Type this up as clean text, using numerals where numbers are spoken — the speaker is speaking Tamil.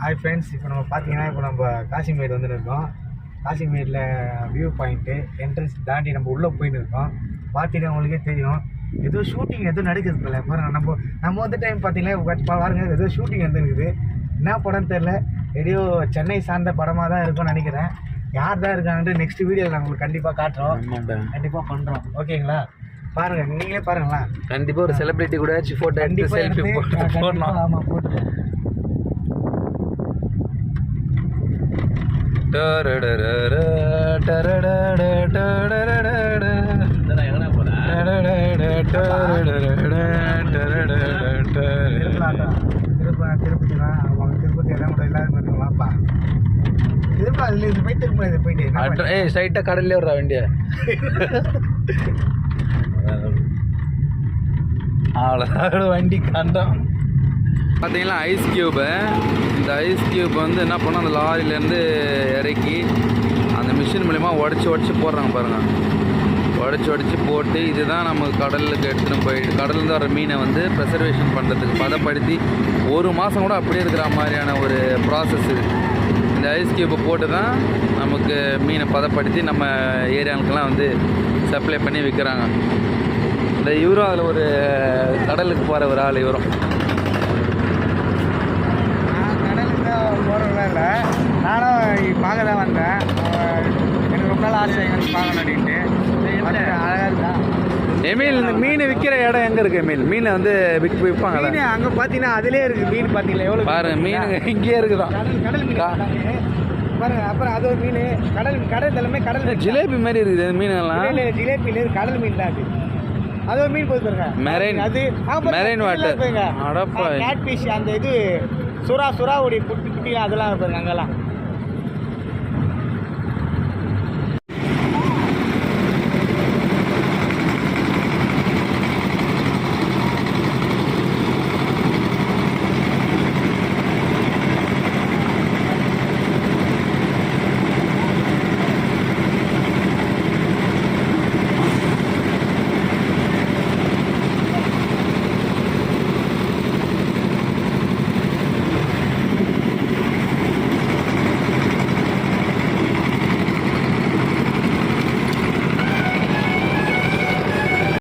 ஹாய் ஃப்ரெண்ட்ஸ், இப்போ நம்ம பார்த்தீங்கன்னா இப்போ நம்ம காசிமேடு வந்துட்டு இருக்கோம். காசிமேடில் வியூ பாயிண்ட்டு என்ட்ரன்ஸ் தாண்டி நம்ம உள்ளே போயிட்டு இருக்கோம். பார்த்தீங்கன்னா உங்களுக்கே தெரியும், ஏதோ ஷூட்டிங் எதுவும் நடக்குதுல்ல. பாருங்க, நம்ம வந்து டைம் பார்த்தீங்கன்னா பாருங்க, ஏதோ ஷூட்டிங் வந்துருக்குது. என்ன படம்னு தெரில, ஏதோ சென்னை சார்ந்த படமாக தான் இருக்கும்னு நினைக்கிறேன். யார் தான் இருக்காங்கன்ட்டு நெக்ஸ்ட் வீடியோவில் நான் உங்களுக்கு கண்டிப்பாக காட்டுறோம், கண்டிப்பாக பண்ணுறோம். ஓகேங்களா? பாருங்க, நீங்களே பாருங்களா. கண்டிப்பாக ஒரு செலிபிரிட்டி கூட ஃபோட்டோ கண்டிப்பாக செல்ஃபி போடணும். ஆமாம், போட்டு திருப்பதி தான். அவங்க திருப்பதி இடம் கூட எல்லாரும் இருக்குங்களாப்பா. திருப்பி அதில் இது போய் திரும்ப இது போயிட்டு ஸ்ட்ரைட்டாக கடல்லே விட்றா வண்டிய. அவ்வளோதான் வண்டி கண்டம். பார்த்தீங்கன்னா ஐஸ் க்யூபு. இந்த ஐஸ் க்யூப் வந்து என்ன பண்ணோம், அந்த லாரியிலேருந்து இறக்கி அந்த மிஷின் மூலிமா உடச்சி போடுறாங்க பாருங்கள். உடச்சி போட்டு இதுதான் நம்ம கடலுக்கு எடுத்துகிட்டு போயிட்டு கடல்லேருந்து வர மீனை வந்து ப்ரிசர்வேஷன் பண்ணுறதுக்கு பதப்படுத்தி 1 மாதம் கூட அப்படியே இருக்கிற மாதிரியான ஒரு ப்ராசஸ் இது. இந்த ஐஸ் க்யூப்பை போட்டு தான் நமக்கு மீனை பதப்படுத்தி நம்ம ஏரியாவுக்கெல்லாம் வந்து சப்ளை பண்ணி விற்கிறாங்க. இந்த இவரும் அதில் ஒரு கடலுக்கு போகிற ஒரு ஆள். இவரும் கடலுக்கு போகிறவங்களா இல்லை, நானும் பார்க்க தான் வந்தேன். எனக்கு ரொம்ப நாள் ஆசை எங்கே பார்க்கணும் அப்படின்ட்டு. அழகாக இருக்கா எமீல். இந்த மீன் விற்கிற இடம் எங்கே இருக்குது எமீல்? மீனை வந்து விற்பாங்களா? மீன் அங்கே பார்த்தீங்கன்னா அதிலே இருக்குது. மீன் பார்த்தீங்களா எவ்வளோ பாருங்க, மீன் இங்கேயே இருக்குதான். கடல் மீன் பாருங்க. அப்புறம் அது ஒரு மீன் கடல் எல்லாமே கடல் ஜிலேபி மாதிரி இருக்குது மீனெல்லாம். ஜிலேபி இல்லை, கடல் மீன் தான் அது ஒரு மீன் போது பாருங்க. மெரைன், அது மெரைன் வாட்டர். கேட் ஃபிஷ், அந்த இது சுறாவுடைய குட்டி அதெல்லாம் பாருங்க அங்கெல்லாம்.